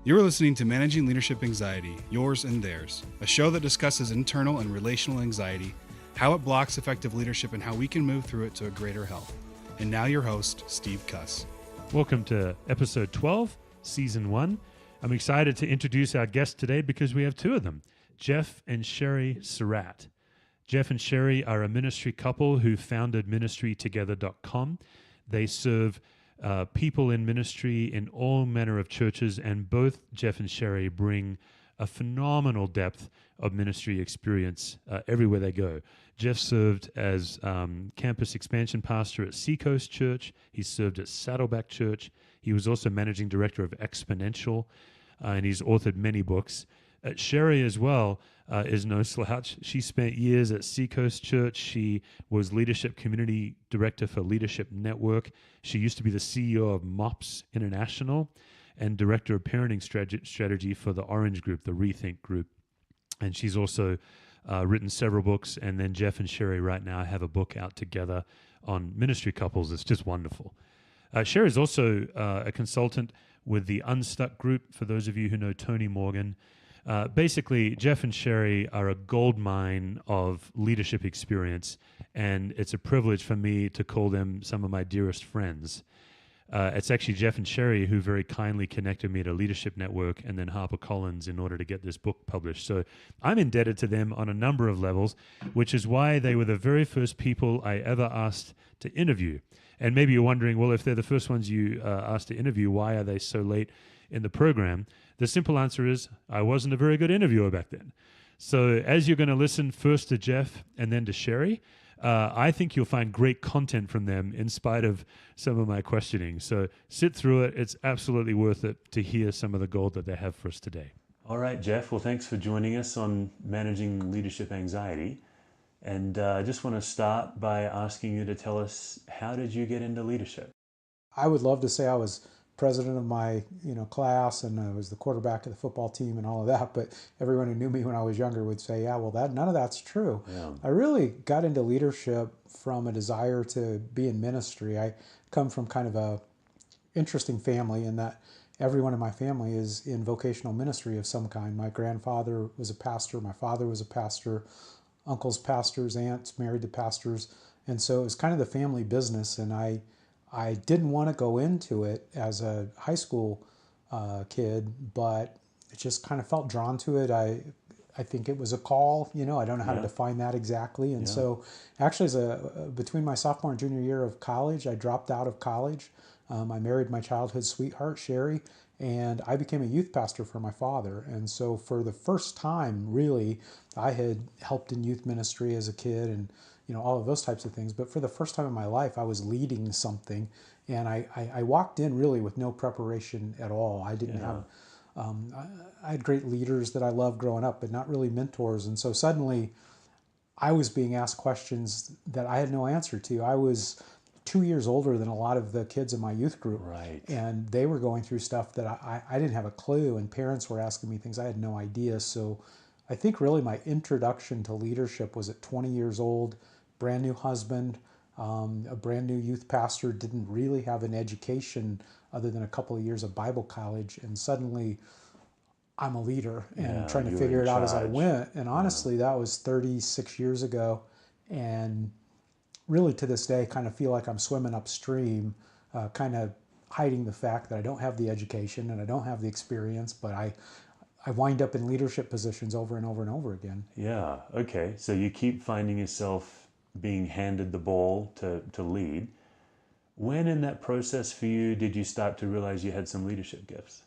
You're listening to Managing Leadership Anxiety, Yours and Theirs, a show that discusses internal and relational anxiety, how it blocks effective leadership, and how we can move through it to a greater health. And now your host, Steve Cuss. Welcome to episode 12, season 1. I'm excited to introduce our guests today because we have two of them, Geoff and Sherry Surratt. Geoff and Sherry are a ministry couple who founded ministrytogether.com. They serve people in ministry in all manner of churches, and both Geoff and Sherry bring a phenomenal depth of ministry experience everywhere they go. Geoff served as campus expansion pastor at Seacoast Church. He served at Saddleback Church. He was also managing director of Exponential, and he's authored many books. Sherry as well is no slouch. She spent years at Seacoast Church. She was leadership community director for Leadership Network. She used to be the CEO of MOPS International and director of parenting strategy for the Orange Group, the Rethink Group. And she's also written several books. And then Geoff and Sherry right now have a book out together on ministry couples. It's just wonderful. Sherry is also a consultant with the Unstuck Group, for those of you who know Tony Morgan. Basically, Geoff and Sherry are a gold mine of leadership experience, and it's a privilege for me to call them some of my dearest friends. It's actually Geoff and Sherry who very kindly connected me to Leadership Network and then HarperCollins in order to get this book published. So I'm indebted to them on a number of levels, which is why they were the very first people I ever asked to interview. And maybe you're wondering, well, if they're the first ones you asked to interview, why are they so late in the program? The simple answer is I wasn't a very good interviewer back then. So as you're going to listen first to Geoff and then to Sherry, I think you'll find great content from them in spite of some of my questioning. So sit through it. It's absolutely worth it to hear some of the gold that they have for us today. All right, Geoff. Well, thanks for joining us on Managing Leadership Anxiety. And I just want to start by asking you to tell us, how did you get into leadership? I would love to say I was president of my class and I was the quarterback of the football team and all of that, but everyone who knew me when I was younger would say, yeah, well, none of that's true. Yeah. I really got into leadership from a desire to be in ministry. I come from kind of a interesting family in that everyone in my family is in vocational ministry of some kind. My grandfather was a pastor, my father was a pastor, uncles pastors, aunts married to pastors, and so it was kind of the family business, and I didn't want to go into it as a high school kid, but it just kind of felt drawn to it. I think it was a call, I don't know how to define that exactly. And so actually between my sophomore and junior year of college, I dropped out of college. I married my childhood sweetheart, Sherry, and I became a youth pastor for my father. And so for the first time, really, I had helped in youth ministry as a kid and all of those types of things. But for the first time in my life, I was leading something. And I walked in really with no preparation at all. I didn't have, I had great leaders that I loved growing up, but not really mentors. And so suddenly I was being asked questions that I had no answer to. I was 2 years older than a lot of the kids in my youth group. Right. And they were going through stuff that I didn't have a clue. And parents were asking me things I had no idea. So I think really my introduction to leadership was at 20 years old. Brand new husband, a brand new youth pastor, didn't really have an education other than a couple of years of Bible college, and suddenly I'm a leader and trying to figure it out as I went. And honestly, that was 36 years ago, and really to this day kind of feel like I'm swimming upstream, kind of hiding the fact that I don't have the education and I don't have the experience, but I wind up in leadership positions over and over and over again. Yeah, okay. So you keep finding yourself being handed the ball to lead. When in that process for you did you start to realize you had some leadership gifts?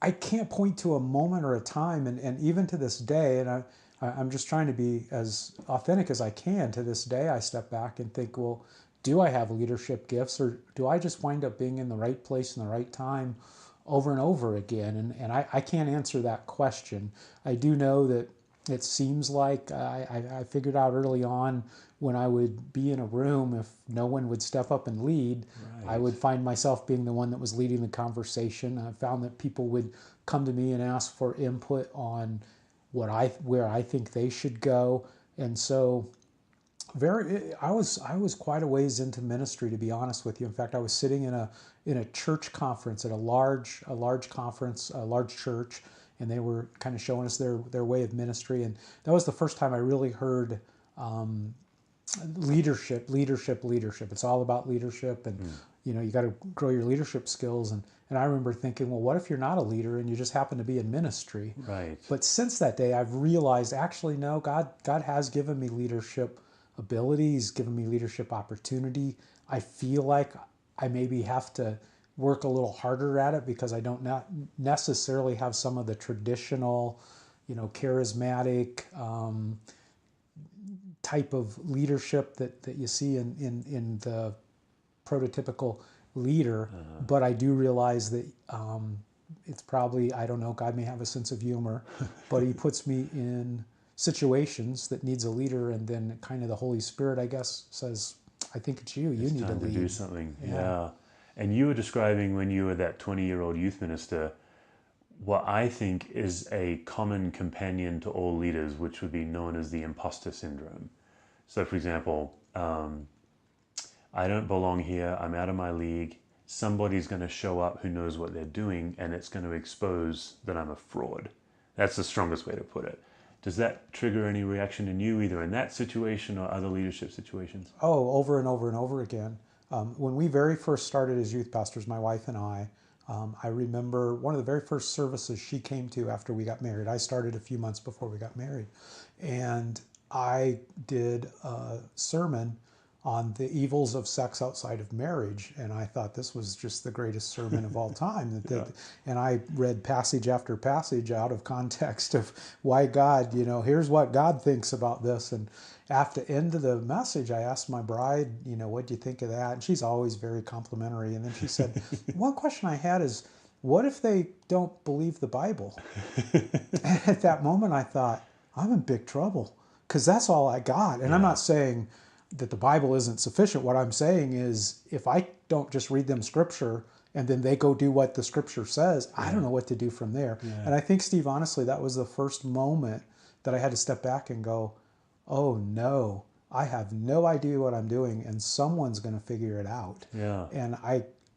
I can't point to a moment or a time, and even to this day, and I'm just trying to be as authentic as I can. To this day, I step back and think, well, do I have leadership gifts, or do I just wind up being in the right place in the right time over and over again? And I can't answer that question. I do know that it seems like I figured out early on when I would be in a room, if no one would step up and lead, right, I would find myself being the one that was leading the conversation. I found that people would come to me and ask for input on where I think they should go. And so I was quite a ways into ministry, to be honest with you. In fact, I was sitting in a church conference at a large conference, a large church, and they were kind of showing us their way of ministry. And that was the first time I really heard leadership. It's all about leadership, and you got to grow your leadership skills. And I remember thinking, well, what if you're not a leader and you just happen to be in ministry? Right. But since that day, I've realized actually, no, God has given me leadership ability. He's given me leadership opportunity. I feel like I maybe have to work a little harder at it because I don't not necessarily have some of the traditional, charismatic type of leadership that you see in the prototypical leader. But I do realize that it's probably, I don't know, God may have a sense of humor, but he puts me in situations that needs a leader, and then kind of the Holy Spirit, I guess, says, I think it's you. You need to lead. Do something. Yeah. And you were describing when you were that 20-year-old youth minister, what I think is a common companion to all leaders, which would be known as the imposter syndrome. So, for example, I don't belong here. I'm out of my league. Somebody's going to show up who knows what they're doing, and it's going to expose that I'm a fraud. That's the strongest way to put it. Does that trigger any reaction in you, either in that situation or other leadership situations? Oh, over and over and over again. When we very first started as youth pastors, my wife and I remember one of the very first services she came to after we got married. I started a few months before we got married. And I did a sermon on the evils of sex outside of marriage. And I thought this was just the greatest sermon of all time. And I read passage after passage out of context of why God, here's what God thinks about this. And after the end of the message, I asked my bride, what do you think of that? And she's always very complimentary. And then she said, one question I had is, what if they don't believe the Bible? And at that moment, I thought, I'm in big trouble because that's all I got. And I'm not saying that the Bible isn't sufficient. What I'm saying is, if I don't just read them scripture and then they go do what the scripture says, I don't know what to do from there. Yeah. And I think, Steve, honestly, that was the first moment that I had to step back and go, oh no, I have no idea what I'm doing, and someone's going to figure it out. Yeah. And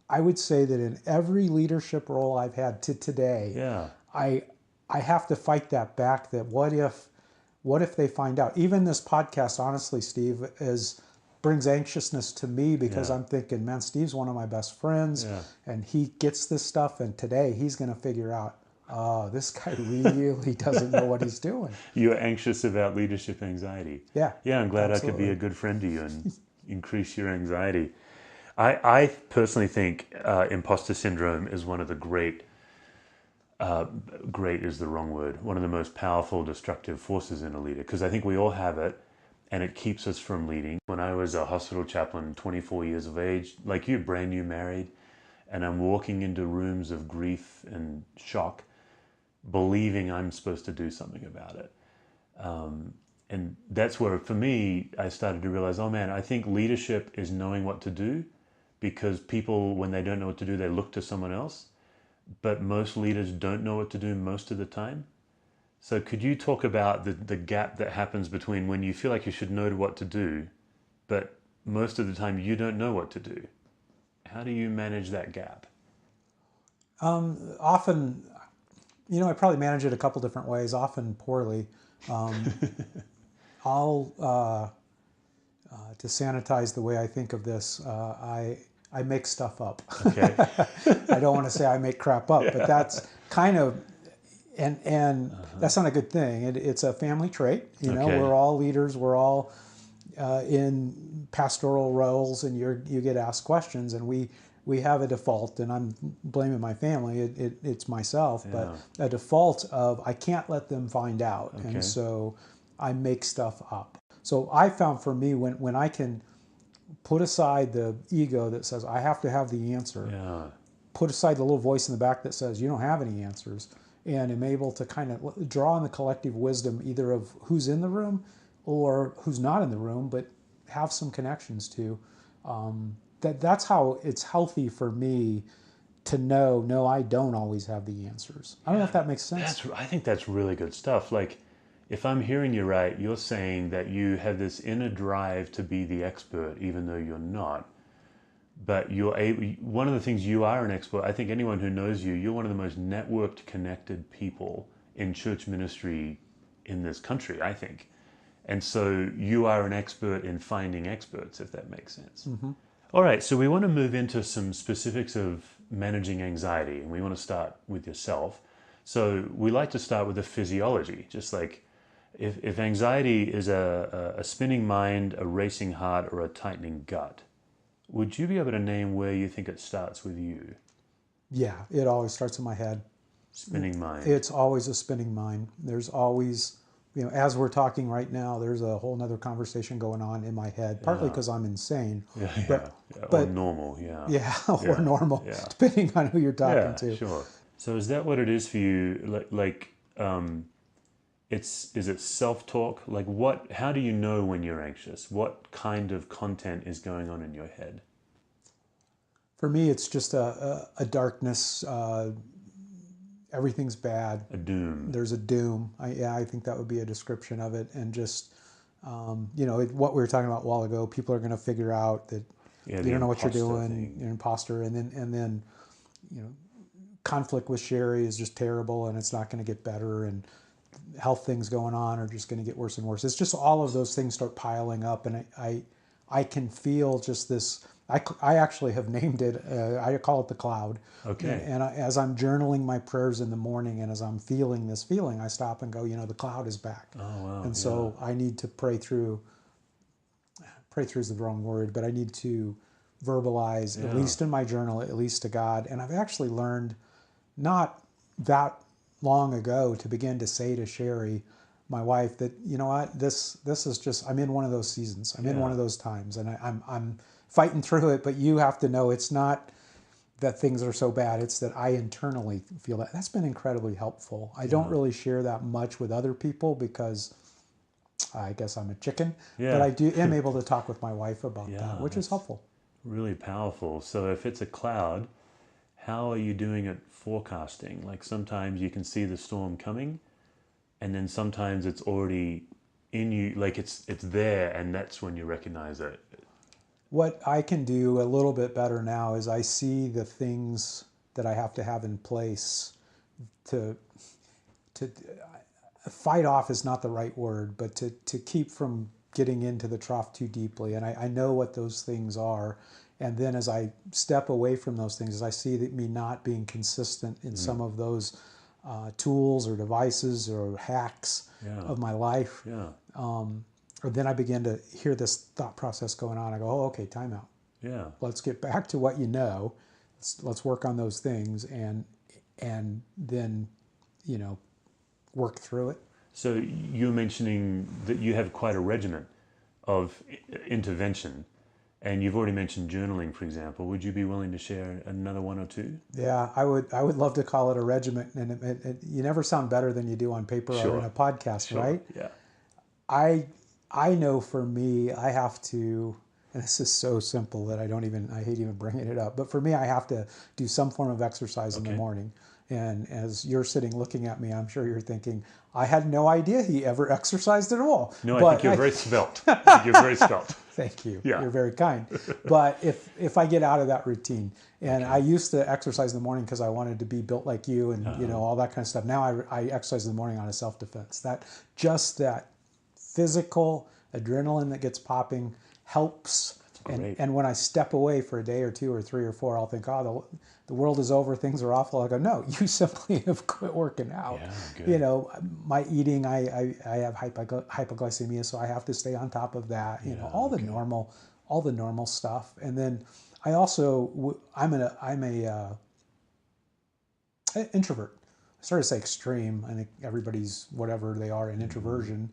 I would say that in every leadership role I've had to today, I have to fight that back, that what if they find out? Even this podcast, honestly, Steve, brings anxiousness to me because I'm thinking, man, Steve's one of my best friends, and he gets this stuff, and today he's going to figure out, oh, this guy really doesn't know what he's doing. You're anxious about leadership anxiety. Yeah. Yeah, I'm glad absolutely. I could be a good friend to you and increase your anxiety. I personally think imposter syndrome is one of the great is the wrong word, one of the most powerful destructive forces in a leader, because I think we all have it, and it keeps us from leading. When I was a hospital chaplain, 24 years of age, like you, brand new married, and I'm walking into rooms of grief and shock, believing I'm supposed to do something about it. And that's where, for me, I started to realize, oh man, I think leadership is knowing what to do, because people, when they don't know what to do, they look to someone else. But most leaders don't know what to do most of the time. So could you talk about the gap that happens between when you feel like you should know what to do, but most of the time you don't know what to do? How do you manage that gap? Often, I probably manage it a couple different ways, often poorly. I'll, to sanitize the way I think of this, I make stuff up. Okay. I don't want to say I make crap up, but that's kind of, and that's not a good thing. It's a family trait. We're all leaders. We're all in pastoral roles, and you get asked questions, and we have a default, and I'm blaming my family. It's myself, but a default of I can't let them find out, and so I make stuff up. So I found for me when I can put aside the ego that says I have to have the answer, put aside the little voice in the back that says you don't have any answers, and am able to kind of draw on the collective wisdom either of who's in the room or who's not in the room, but have some connections to. That's how it's healthy for me to know, no, I don't always have the answers. I don't know if that makes sense. I think that's really good stuff. Like, if I'm hearing you right, you're saying that you have this inner drive to be the expert, even though you're not. But you're able, one of the things you are an expert, I think anyone who knows you, you're one of the most networked, connected people in church ministry in this country, I think. And so you are an expert in finding experts, if that makes sense. Mm-hmm. All right, so we want to move into some specifics of managing anxiety, and we want to start with yourself. So we like to start with the physiology, just like if anxiety is a spinning mind, a racing heart, or a tightening gut, would you be able to name where you think it starts with you? Yeah, it always starts in my head. Spinning mind. It's always a spinning mind. There's always, as we're talking right now, there's a whole nother conversation going on in my head, partly because I'm insane. Yeah. Or normal, yeah. Yeah, or normal, yeah. depending on who you're talking to. Sure. So is that what it is for you? Is it self-talk? How do you know when you're anxious? What kind of content is going on in your head? For me, it's just a darkness. Everything's bad. A doom. There's a doom. I think that would be a description of it. And just, what we were talking about a while ago, people are going to figure out that you don't know what you're doing, you're an imposter. And then, conflict with Sherry is just terrible and it's not going to get better. And health things going on are just going to get worse and worse. It's just all of those things start piling up. And I can feel just this. I actually have named it, I call it the cloud. Okay. And as I'm journaling my prayers in the morning and as I'm feeling this feeling, I stop and go, the cloud is back. Oh, wow. And so I need to pray through is the wrong word, but I need to verbalize, at least in my journal, at least to God. And I've actually learned not that long ago to begin to say to Sherry, my wife, that, this is just, I'm in one of those seasons. I'm in one of those times and I'm fighting through it, but you have to know it's not that things are so bad, it's that I internally feel that. That's been incredibly helpful. I don't really share that much with other people because I guess I'm a chicken, but I am able to talk with my wife about that, which is helpful. Really powerful. So if it's a cloud, how are you doing at forecasting? Like sometimes you can see the storm coming and then sometimes it's already in you, like it's there and that's when you recognize it. What I can do a little bit better now is I see the things that I have to have in place to fight off is not the right word, but to keep from getting into the trough too deeply. And I know what those things are. And then as I step away from those things, as I see that me not being consistent in some of those tools or devices or hacks of my life, or then I begin to hear this thought process going on. I go, oh, okay, time out. Yeah. Let's get back to what you know. Let's work on those things and then, work through it. So you're mentioning that you have quite a regimen of intervention and you've already mentioned journaling, for example. Would you be willing to share another one or two? Yeah, I would love to call it a regiment. And you never sound better than you do on paper or in a podcast, right? Yeah. I know for me, I have to, and this is so simple that I hate even bringing it up, but for me, I have to do some form of exercise in the morning. And as you're sitting looking at me, I'm sure you're thinking, I had no idea he ever exercised at all. No, I think you're very svelte. You're very svelte. Thank you. Yeah. You're very kind. But if I get out of that routine, and I used to exercise in the morning because I wanted to be built like you and all that kind of stuff. Now I exercise in the morning out of self-defense. That physical adrenaline that gets popping helps. And when I step away for a day or two or three or four, I'll think, the world is over, things are awful. I go, no, you simply have quit working out. Yeah, good. My eating, I have hypoglycemia, so I have to stay on top of that. All the normal stuff. And then I also, I'm a introvert. I started to say extreme. I think everybody's whatever they are in introversion.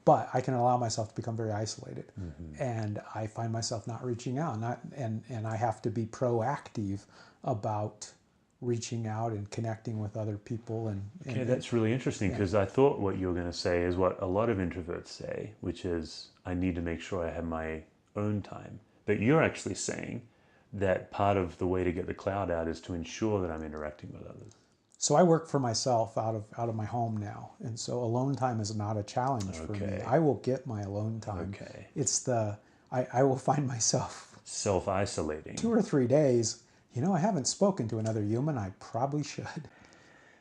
But I can allow myself to become very isolated, and I find myself not reaching out, and I have to be proactive about reaching out and connecting with other people. Okay, that's really interesting because I thought what you were going to say is what a lot of introverts say, which is I need to make sure I have my own time. But you're actually saying that part of the way to get the cloud out is to ensure that I'm interacting with others. So I work for myself out of my home now, and so alone time is not a challenge for me. Okay. I will get my alone time. Okay. It's I will find myself Self-isolating. 2 or 3 days. I haven't spoken to another human. I probably should.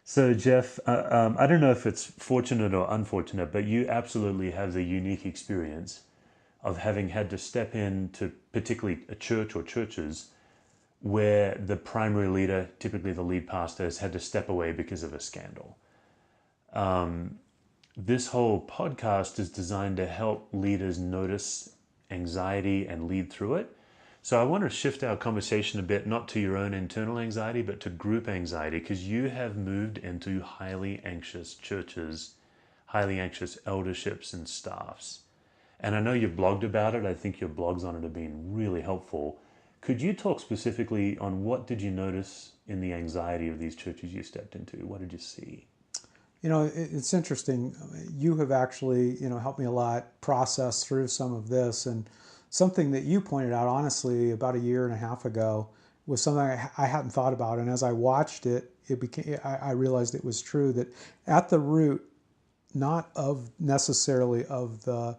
So, Geoff, I don't know if it's fortunate or unfortunate, but you absolutely have the unique experience of having had to step into particularly a church or churches where the primary leader, typically the lead pastor, has had to step away because of a scandal. This whole podcast is designed to help leaders notice anxiety and lead through it. So I want to shift our conversation a bit, not to your own internal anxiety, but to group anxiety, because you have moved into highly anxious churches, highly anxious elderships and staffs. And I know you've blogged about it. I think your blogs on it have been really helpful. Could you talk specifically on what did you notice in the anxiety of these churches you stepped into? What did you see? It's interesting. You have actually, helped me a lot process through some of this, and something that you pointed out, honestly, about a year and a half ago, was something I hadn't thought about. And as I watched it, I realized it was true that at the root, not of necessarily of the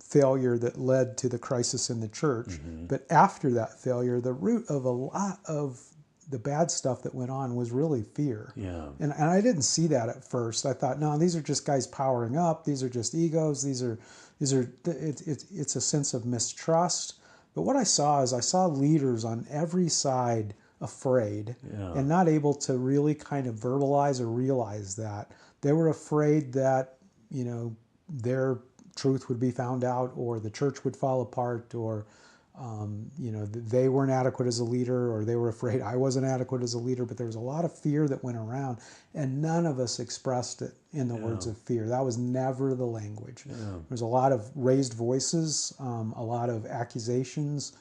failure that led to the crisis in the church, but after that failure, the root of a lot of the bad stuff that went on was really fear. Yeah. And I didn't see that at first. I thought, no, these are just guys powering up. These are just egos. It's a sense of mistrust. But what I saw leaders on every side afraid and not able to really kind of verbalize or realize that. They were afraid that, their truth would be found out, or the church would fall apart, or they weren't adequate as a leader, or they were afraid I wasn't adequate as a leader. But there was a lot of fear that went around, and none of us expressed it in the words of fear. That was never the language. There's a lot of raised voices, a lot of accusations,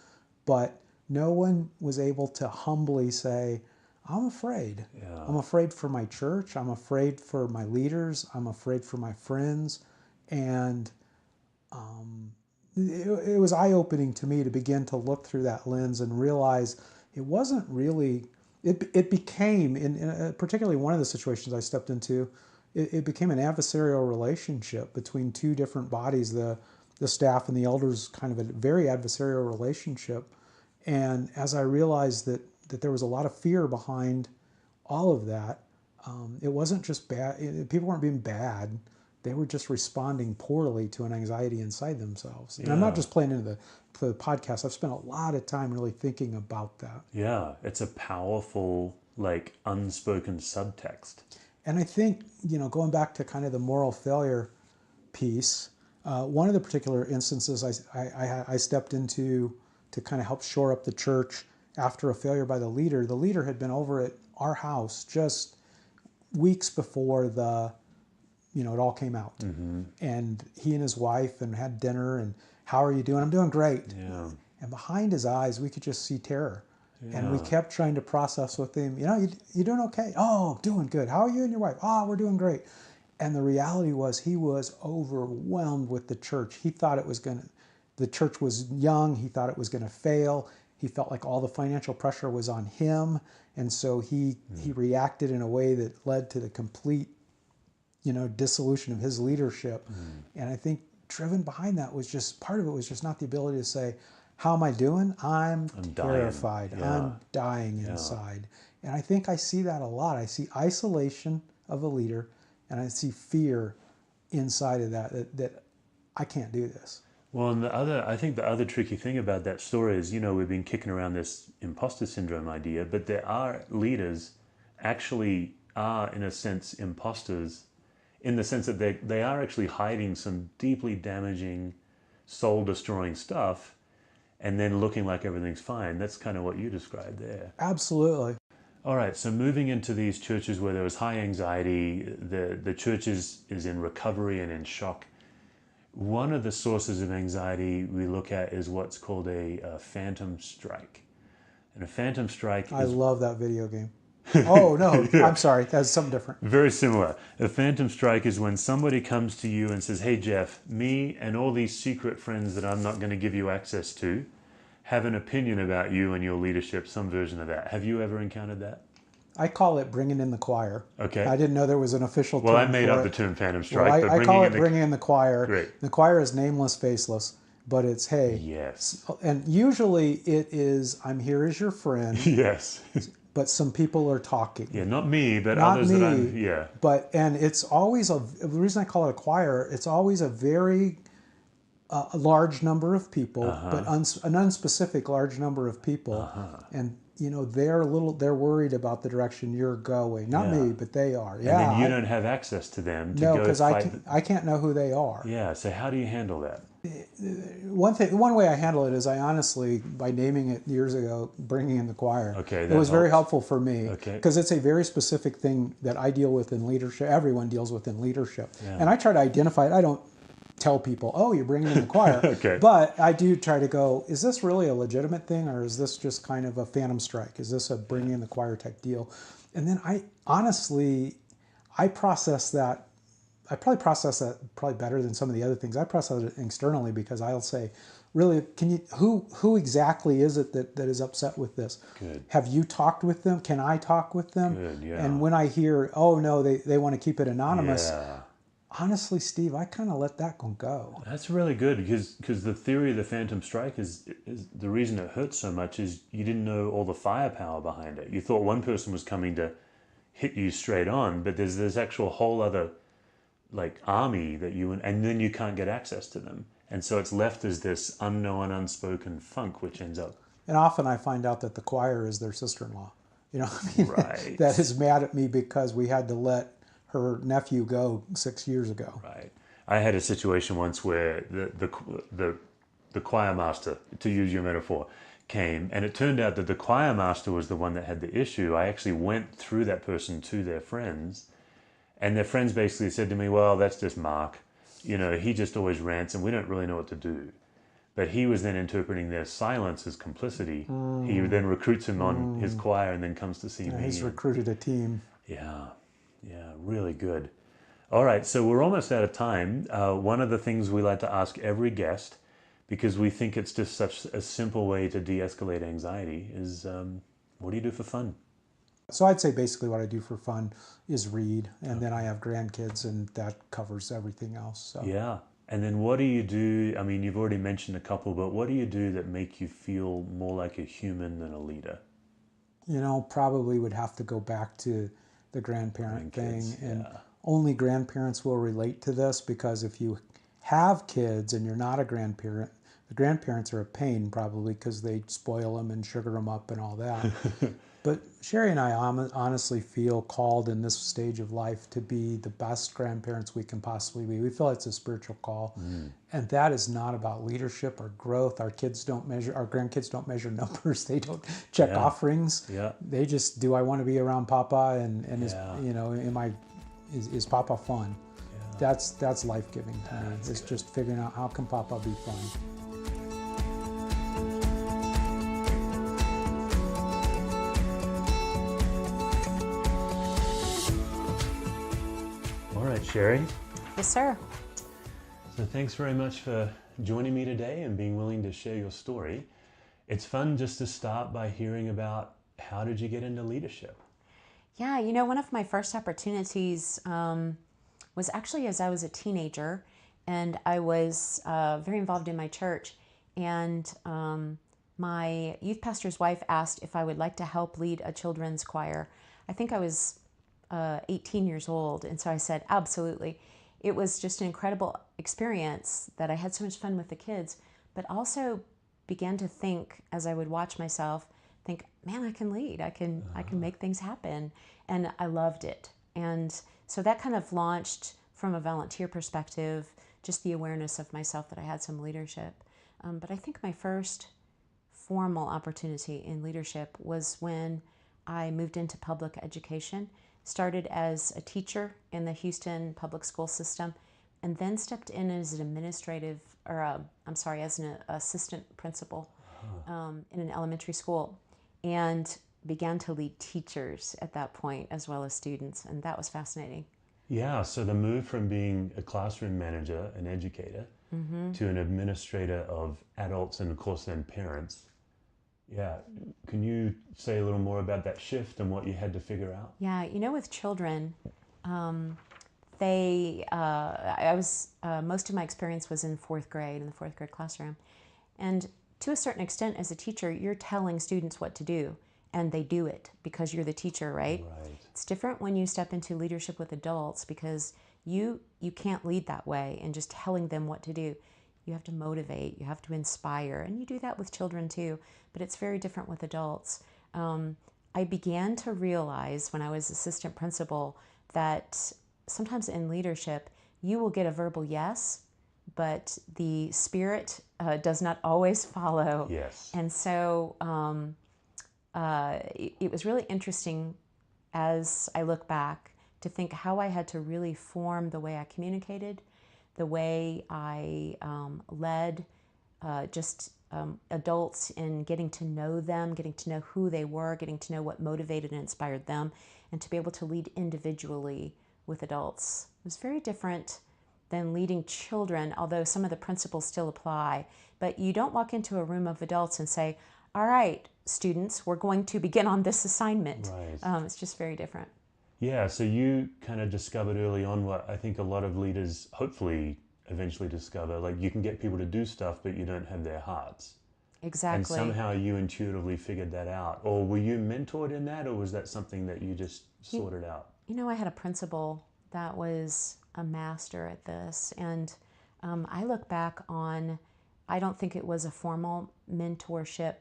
but no one was able to humbly say, I'm afraid. I'm afraid for my church. I'm afraid for my leaders. I'm afraid for my friends. And it was eye-opening to me to begin to look through that lens and realize it wasn't really, it became, in particularly one of the situations I stepped into, it became an adversarial relationship between two different bodies, the staff and the elders, kind of a very adversarial relationship. And as I realized that there was a lot of fear behind all of that, it wasn't just bad, people weren't being bad. They were just responding poorly to an anxiety inside themselves. And I'm not just playing into the podcast. I've spent a lot of time really thinking about that. Yeah, it's a powerful, unspoken subtext. And I think, going back to kind of the moral failure piece, one of the particular instances I stepped into to kind of help shore up the church after a failure by the leader had been over at our house just weeks before it all came out. And he and his wife and had dinner, and how are you doing? I'm doing great. Yeah. And behind his eyes, we could just see terror. And we kept trying to process with him, you doing okay? Oh, doing good. How are you and your wife? Oh, we're doing great. And the reality was he was overwhelmed with the church. He thought the church was young. He thought it was going to fail. He felt like all the financial pressure was on him. And so he reacted in a way that led to the complete dissolution of his leadership. And I think driven behind that was just, part of it was just not the ability to say, how am I doing? I'm terrified. I'm dying inside. And I think I see that a lot. I see isolation of a leader, and I see fear inside of that I can't do this. Well, and I think the other tricky thing about that story is, we've been kicking around this imposter syndrome idea, but there are leaders actually are, in a sense, imposters, in the sense that they are actually hiding some deeply damaging, soul-destroying stuff, and then looking like everything's fine. That's kind of what you described there. Absolutely. All right, so moving into these churches where there was high anxiety, the church is in recovery and in shock. One of the sources of anxiety we look at is what's called a phantom strike. And a phantom strike I love that video game. Oh, no, I'm sorry. That's something different. Very similar. A phantom strike is when somebody comes to you and says, hey, Geoff, me and all these secret friends that I'm not going to give you access to have an opinion about you and your leadership, some version of that. Have you ever encountered that? I call it bringing in the choir. Okay. I didn't know there was an official term. Well, I made for up it. the term Phantom Strike, Well, but I call it in bringing in the choir. Great. The choir is nameless, faceless, but it's, hey. Yes. And usually it is, I'm here as your friend, Yes. but some people are talking. Yeah, not me, but Not others me, that I'm, yeah. But, and it's always the reason I call it a choir, it's always a very a large number of people, but an unspecific large number of people. And, you know, they're worried about the direction you're going. Not me, but they are. And then you don't have access to them to no, go because fight. I can't know who they are. Yeah, so how do you handle that? One way I handle it is I honestly, by naming it years ago, bringing in the choir. Okay, it that was very helps. helpful for me Okay. because it's a very specific thing that I deal with in leadership. Everyone deals with in leadership, Yeah. and I try to identify it. I don't tell people, "Oh, you're bringing in the choir," Okay. but I do try to go, "Is this really a legitimate thing, or is this just kind of a phantom strike? Is this a bringing in the choir type deal?" And then I process that. I probably process that probably better than some of the other things. I process it externally because I'll say, really, who exactly is it that is upset with this? Good. Have you talked with them? Can I talk with them? Good, yeah. And when I hear, oh no, they want to keep it anonymous, Yeah. honestly, Steve, I kind of let that one go. That's really good because the theory of the Phantom Strike is the reason it hurts so much is you didn't know all the firepower behind it. You thought one person was coming to hit you straight on, but there's this actual whole other like army that and then you can't get access to them. And so it's left as this unknown, unspoken funk, which ends up. And often I find out that the choir is their sister-in-law. You know, I mean, Right. that is mad at me because we had to let her nephew go 6 years ago. Right. I had a situation once where the choir master, to use your metaphor, came, and it turned out that the choir master was the one that had the issue. I actually went through that person to their friends, and their friends basically said to me, well, that's just Mark. You know, he just always rants and we don't really know what to do. But he was then interpreting their silence as complicity. He then recruits him on his choir and then comes to see me. He's recruited a team. Yeah, really good. All right, so we're almost out of time. One of the things we like to ask every guest, because we think it's just such a simple way to de-escalate anxiety, is what do you do for fun? So I'd say basically what I do for fun is read, and then I have grandkids, and that covers everything else. So. Yeah. And then what do you do? I mean, you've already mentioned a couple, but what do you do that make you feel more like a human than a leader? You know, probably would have to go back to the grandparent thing. And yeah. only grandparents will relate to this, because if you have kids and you're not a grandparent, the grandparents are a pain probably because they spoil them and sugar them up and all that. But Sherry and I honestly feel called in this stage of life to be the best grandparents we can possibly be. We feel it's a spiritual call. And that is not about leadership or growth. Our grandkids don't measure numbers. They don't check offerings. Yeah. They just, do I want to be around Papa? And Yeah. is Papa fun? Yeah. That's life-giving to me. It's good. Just figuring out, how can Papa be fun? All right, Sherry. Yes, sir. So thanks very much for joining me today and being willing to share your story. It's fun just to start by hearing about how did you get into leadership? Yeah, one of my first opportunities was actually as I was a teenager, and I was very involved in my church. And my youth pastor's wife asked if I would like to help lead a children's choir. I think I was 18 years old, and so I said, absolutely. It was just an incredible experience that I had so much fun with the kids, but also began to think, as I would watch myself, man, I can lead. I can make things happen. And I loved it. And so that kind of launched, from a volunteer perspective, just the awareness of myself that I had some leadership. But I think my first formal opportunity in leadership was when I moved into public education. Started as a teacher in the Houston public school system, and then stepped in as an as an assistant principal in an elementary school, and began to lead teachers at that point as well as students, and that was fascinating. Yeah, so the move from being a classroom manager, an educator, to an administrator of adults and of course then parents, Yeah. Can you say a little more about that shift and what you had to figure out? Yeah, with children, most of my experience was in fourth grade, in the fourth grade classroom. And to a certain extent, as a teacher, you're telling students what to do, and they do it because you're the teacher, right? Right. It's different when you step into leadership with adults because you can't lead that way and just telling them what to do. You have to motivate, you have to inspire, and you do that with children too, but it's very different with adults. I began to realize when I was assistant principal that sometimes in leadership, you will get a verbal yes, but the spirit does not always follow. Yes. And so it was really interesting as I look back to think how I had to really form the way I communicated, the way I led adults in getting to know them, getting to know who they were, getting to know what motivated and inspired them, and to be able to lead individually with adults. It was very different than leading children, although some of the principles still apply. But you don't walk into a room of adults and say, all right, students, we're going to begin on this assignment. Right. It's just very different. Yeah, so you kind of discovered early on what I think a lot of leaders hopefully eventually discover, like you can get people to do stuff, but you don't have their hearts. Exactly. And somehow you intuitively figured that out. Or were you mentored in that, or was that something that you just sorted out? I had a principal that was a master at this. And I look back on, I don't think it was a formal mentorship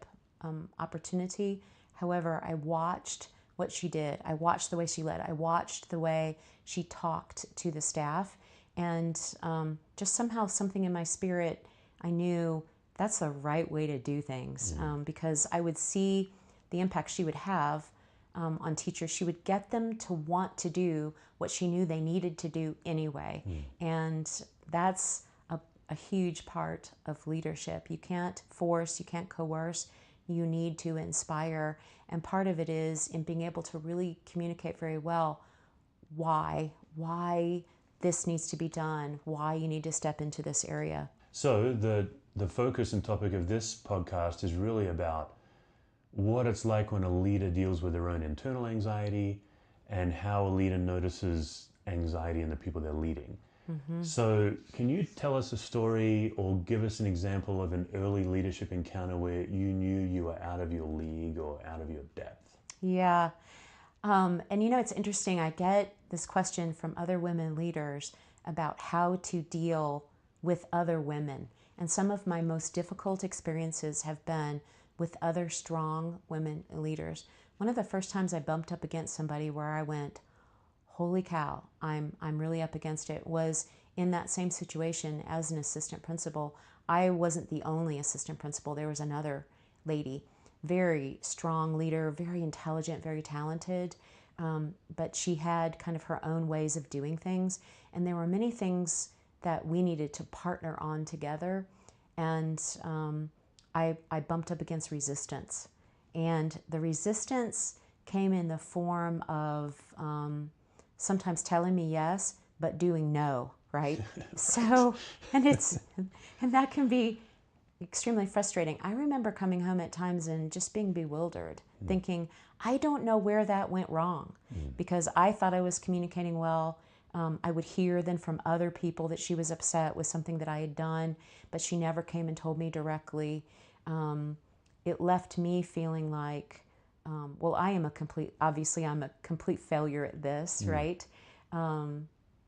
opportunity. However, I watched what she did. I watched the way she led. I watched the way she talked to the staff. And just somehow something in my spirit, I knew that's the right way to do things because I would see the impact she would have on teachers. She would get them to want to do what she knew they needed to do anyway. And that's a huge part of leadership. You can't force, you can't coerce, you need to inspire. And part of it is in being able to really communicate very well why this needs to be done, why you need to step into this area. So the focus and topic of this podcast is really about what it's like when a leader deals with their own internal anxiety and how a leader notices anxiety in the people they're leading. So can you tell us a story or give us an example of an early leadership encounter where you knew you were out of your league or out of your depth? Yeah. And it's interesting. I get this question from other women leaders about how to deal with other women. And some of my most difficult experiences have been with other strong women leaders. One of the first times I bumped up against somebody where I went, holy cow, I'm really up against it, was in that same situation as an assistant principal. I wasn't the only assistant principal. There was another lady, very strong leader, very intelligent, very talented, but she had kind of her own ways of doing things. And there were many things that we needed to partner on together. And I bumped up against resistance. And the resistance came in the form of sometimes telling me yes, but doing no, right? So, and that can be extremely frustrating. I remember coming home at times and just being bewildered, thinking, I don't know where that went wrong, because I thought I was communicating well. I would hear then from other people that she was upset with something that I had done, but she never came and told me directly. It left me feeling like, well, I'm a complete failure at this, right? And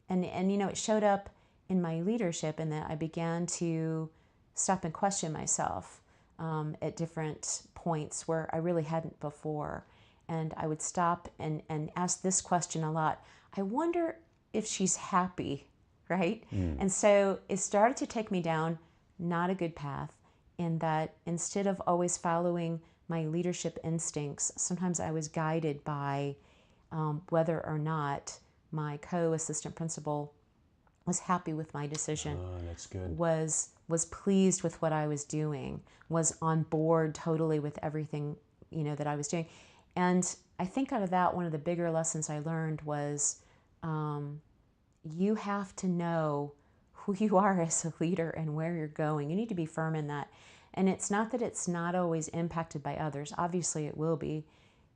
it showed up in my leadership in that I began to stop and question myself at different points where I really hadn't before. And I would stop and ask this question a lot. I wonder if she's happy, right? And so it started to take me down not a good path, in that instead of always following my leadership instincts, sometimes I was guided by whether or not my co-assistant principal was happy with my decision. Oh, that's good. Was pleased with what I was doing, was on board totally with everything, that I was doing. And I think out of that, one of the bigger lessons I learned was you have to know who you are as a leader and where you're going. You need to be firm in that. And it's not that it's not always impacted by others. Obviously, it will be.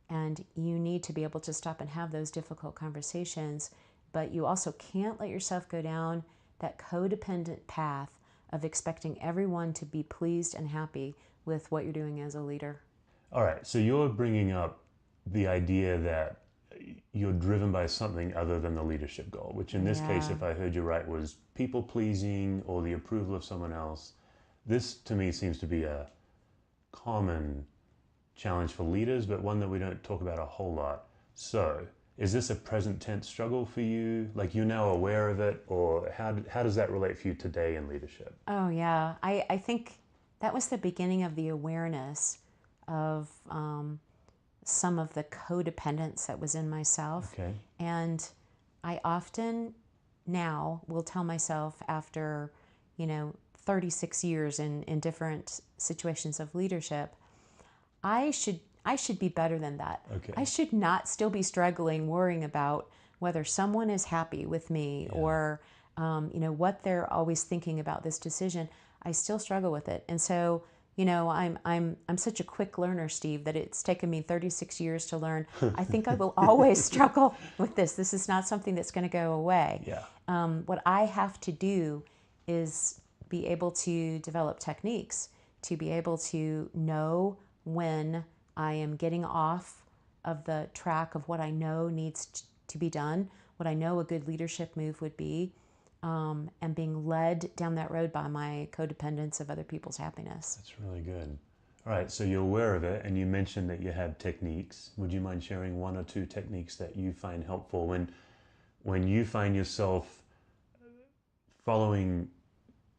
And you need to be able to stop and have those difficult conversations. But you also can't let yourself go down that codependent path of expecting everyone to be pleased and happy with what you're doing as a leader. All right, so you're bringing up the idea that you're driven by something other than the leadership goal, which in this case, if I heard you right, was people pleasing or the approval of someone else. This to me seems to be a common challenge for leaders, but one that we don't talk about a whole lot. So is this a present tense struggle for you? Like you're now aware of it, or how does that relate for you today in leadership? Oh, yeah. I think that was the beginning of the awareness of some of the codependence that was in myself. Okay. And I often now will tell myself after, 36 years in different situations of leadership, I should be better than that. Okay. I should not still be struggling, worrying about whether someone is happy with me or, what they're always thinking about this decision. I still struggle with it. And so, I'm such a quick learner, Steve, that it's taken me 36 years to learn. I think I will always struggle with this. This is not something that's going to go away. Yeah. What I have to do is be able to develop techniques to be able to know when I am getting off of the track of what I know needs to be done, what I know a good leadership move would be, and being led down that road by my codependence of other people's happiness. That's really good. All right, so you're aware of it, and you mentioned that you have techniques. Would you mind sharing one or two techniques that you find helpful when you find yourself following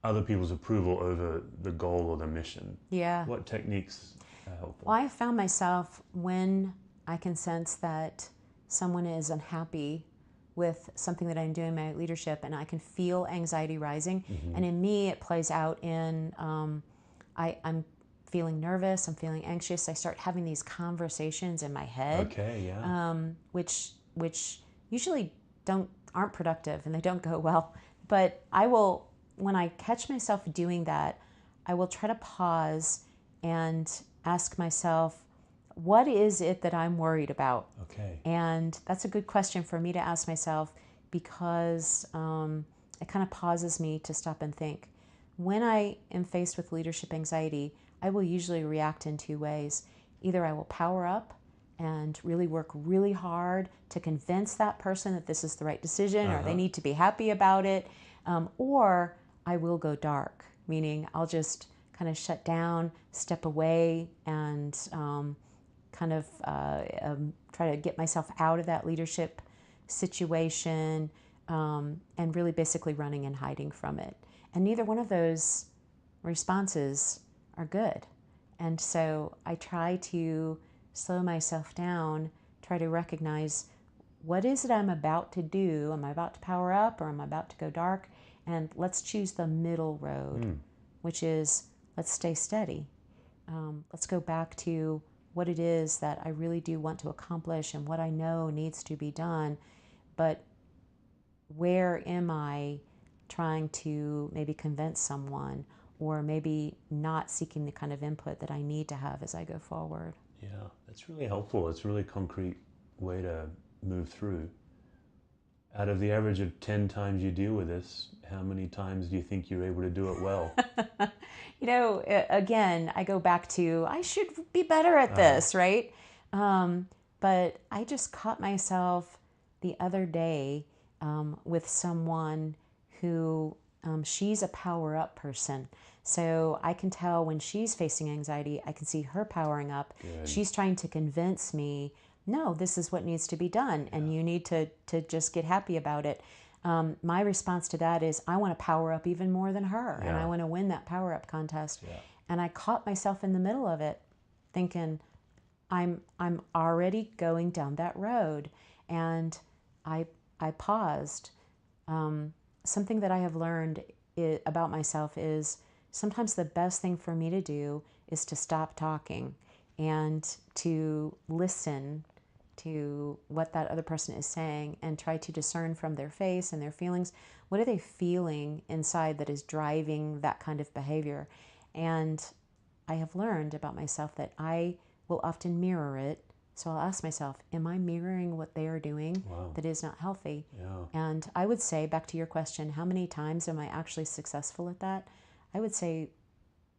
other people's approval over the goal or the mission? Yeah. What techniques are helpful? Well, I found myself when I can sense that someone is unhappy with something that I'm doing in my leadership, and I can feel anxiety rising. Mm-hmm. And in me, it plays out in I'm feeling nervous, I'm feeling anxious. I start having these conversations in my head, Okay, yeah. which usually aren't productive and they don't go well. But when I catch myself doing that, I will try to pause and ask myself, what is it that I'm worried about? Okay. And that's a good question for me to ask myself because it kind of pauses me to stop and think. When I am faced with leadership anxiety, I will usually react in two ways. Either I will power up and really work really hard to convince that person that this is the right decision or they need to be happy about it, or I will go dark, meaning I'll just kind of shut down, step away, and try to get myself out of that leadership situation, and really basically running and hiding from it. And neither one of those responses are good. And so I try to slow myself down, try to recognize what is it I'm about to do? Am I about to power up or am I about to go dark? And let's choose the middle road, which is let's stay steady. Let's go back to what it is that I really do want to accomplish and what I know needs to be done. But where am I trying to maybe convince someone or maybe not seeking the kind of input that I need to have as I go forward? Yeah, that's really helpful. It's a really concrete way to move through. Out of the average of 10 times you deal with this, how many times do you think you're able to do it well? Again, I go back to I should be better at this, right? But I just caught myself the other day with someone who she's a power up person. So I can tell when she's facing anxiety, I can see her powering up. Good. She's trying to convince me, no, this is what needs to be done, and you need to just get happy about it. My response to that is I want to power up even more than her, and I want to win that power up contest. Yeah. And I caught myself in the middle of it thinking, I'm already going down that road. And I paused. Something that I have learned about myself is sometimes the best thing for me to do is to stop talking and to listen to what that other person is saying and try to discern from their face and their feelings, what are they feeling inside that is driving that kind of behavior? And I have learned about myself that I will often mirror it. So I'll ask myself, am I mirroring what they are doing that is not healthy? Yeah. And I would say, back to your question, how many times am I actually successful at that? I would say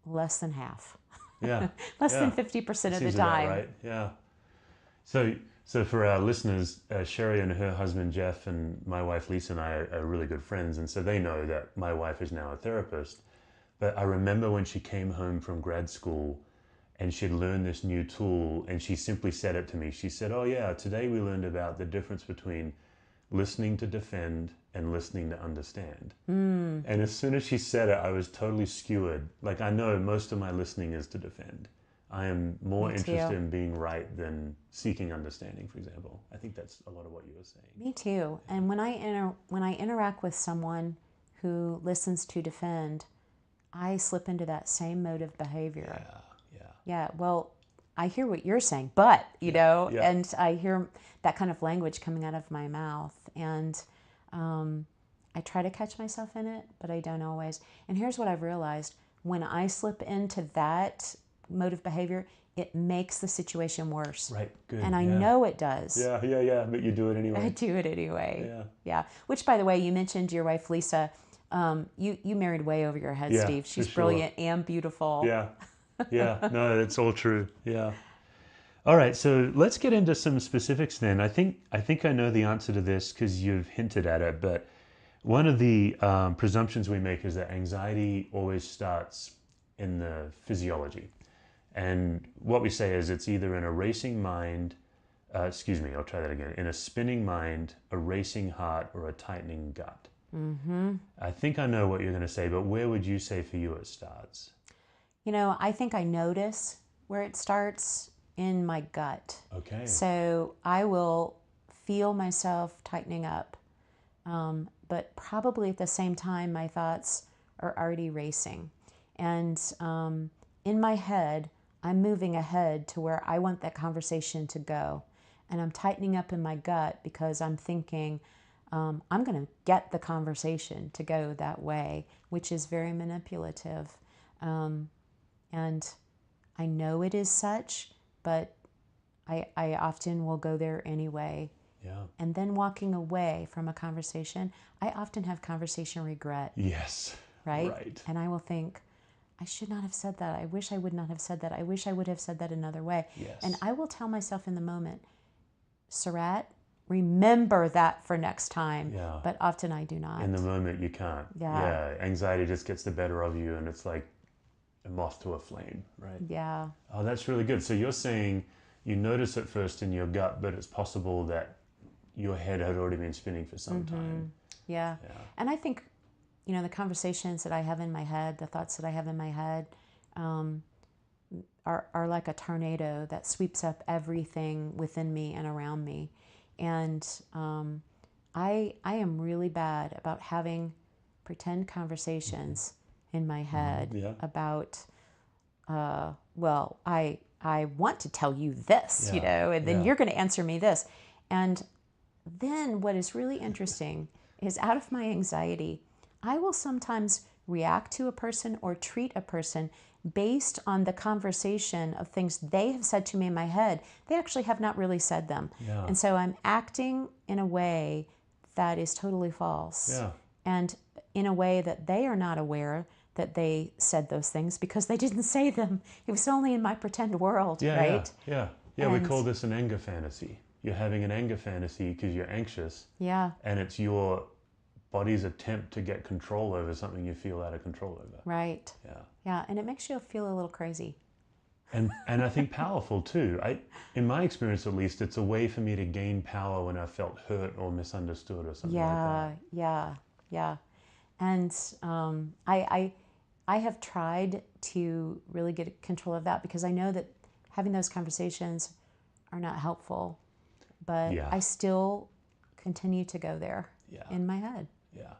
less than half. Yeah. Less Yeah. than 50% of the Seems about time. right. Yeah. So for our listeners, Sherry and her husband Geoff and my wife Lisa and I are really good friends, and so they know that my wife is now a therapist. But I remember when she came home from grad school and she'd learned this new tool, and she simply said it to me. She said, "Oh yeah, today we learned about the difference between listening to defend and listening to understand." And as soon as she said it, I was totally skewered. Like, I know most of my listening is to defend. I am more Me interested too. in being right than seeking understanding, for example. I think that's a lot of what you were saying. Me too. And when I interact with someone who listens to defend, I slip into that same mode of behavior. Yeah, well, I hear what you're saying, but, Yeah. and I hear that kind of language coming out of my mouth. And I try to catch myself in it, but I don't always. And here's what I've realized. When I slip into that mode of behavior, it makes the situation worse. Right, good. And I know it does. Yeah, but you do it anyway. I do it anyway. Yeah. Yeah. Which, by the way, you mentioned your wife, Lisa. You married way over your head, Yeah, Steve. She's for sure. brilliant and beautiful. Yeah, no, it's all true. Yeah. All right, so let's get into some specifics then. I think I know the answer to this because you've hinted at it, but one of the presumptions we make is that anxiety always starts in the physiology. And what we say is it's either in a racing mind, I'll try that again, in a spinning mind, a racing heart, or a tightening gut. Mm-hmm. I think I know what you're going to say, but where would you say for you it starts? I think I notice where it starts in my gut. Okay. So I will feel myself tightening up, but probably at the same time, my thoughts are already racing. And in my head, I'm moving ahead to where I want that conversation to go. And I'm tightening up in my gut because I'm thinking, I'm going to get the conversation to go that way, which is very manipulative. And I know it is such, but I often will go there anyway. Yeah. And then walking away from a conversation, I often have conversation regret. Yes. Right? And I will think, I should not have said that. I wish I would not have said that. I wish I would have said that another way. Yes. And I will tell myself in the moment, Surratt, remember that for next time. Yeah. But often I do not. In the moment, you can't. Yeah. Anxiety just gets the better of you, and it's like a moth to a flame, right? Yeah. Oh, that's really good. So you're saying you notice it first in your gut, but it's possible that your head had already been spinning for some time. Yeah. And I think, the conversations that I have in my head, the thoughts that I have in my head, are like a tornado that sweeps up everything within me and around me. And I am really bad about having pretend conversations in my head about, I want to tell you this, and then you're going to answer me this. And then what is really interesting is, out of my anxiety, I will sometimes react to a person or treat a person based on the conversation of things they have said to me in my head. They actually have not really said them. Yeah. And so I'm acting in a way that is totally false. Yeah. And in a way that they are not aware that they said those things because they didn't say them. It was only in my pretend world, right? Yeah, we call this an anger fantasy. You're having an anger fantasy because you're anxious. Yeah. And it's your body's attempt to get control over something you feel out of control over. Right. Yeah. Yeah, and it makes you feel a little crazy. And I think powerful too. In my experience at least, it's a way for me to gain power when I felt hurt or misunderstood or something like that. Yeah. And I have tried to really get control of that because I know that having those conversations are not helpful, but I still continue to go there in my head. Yeah.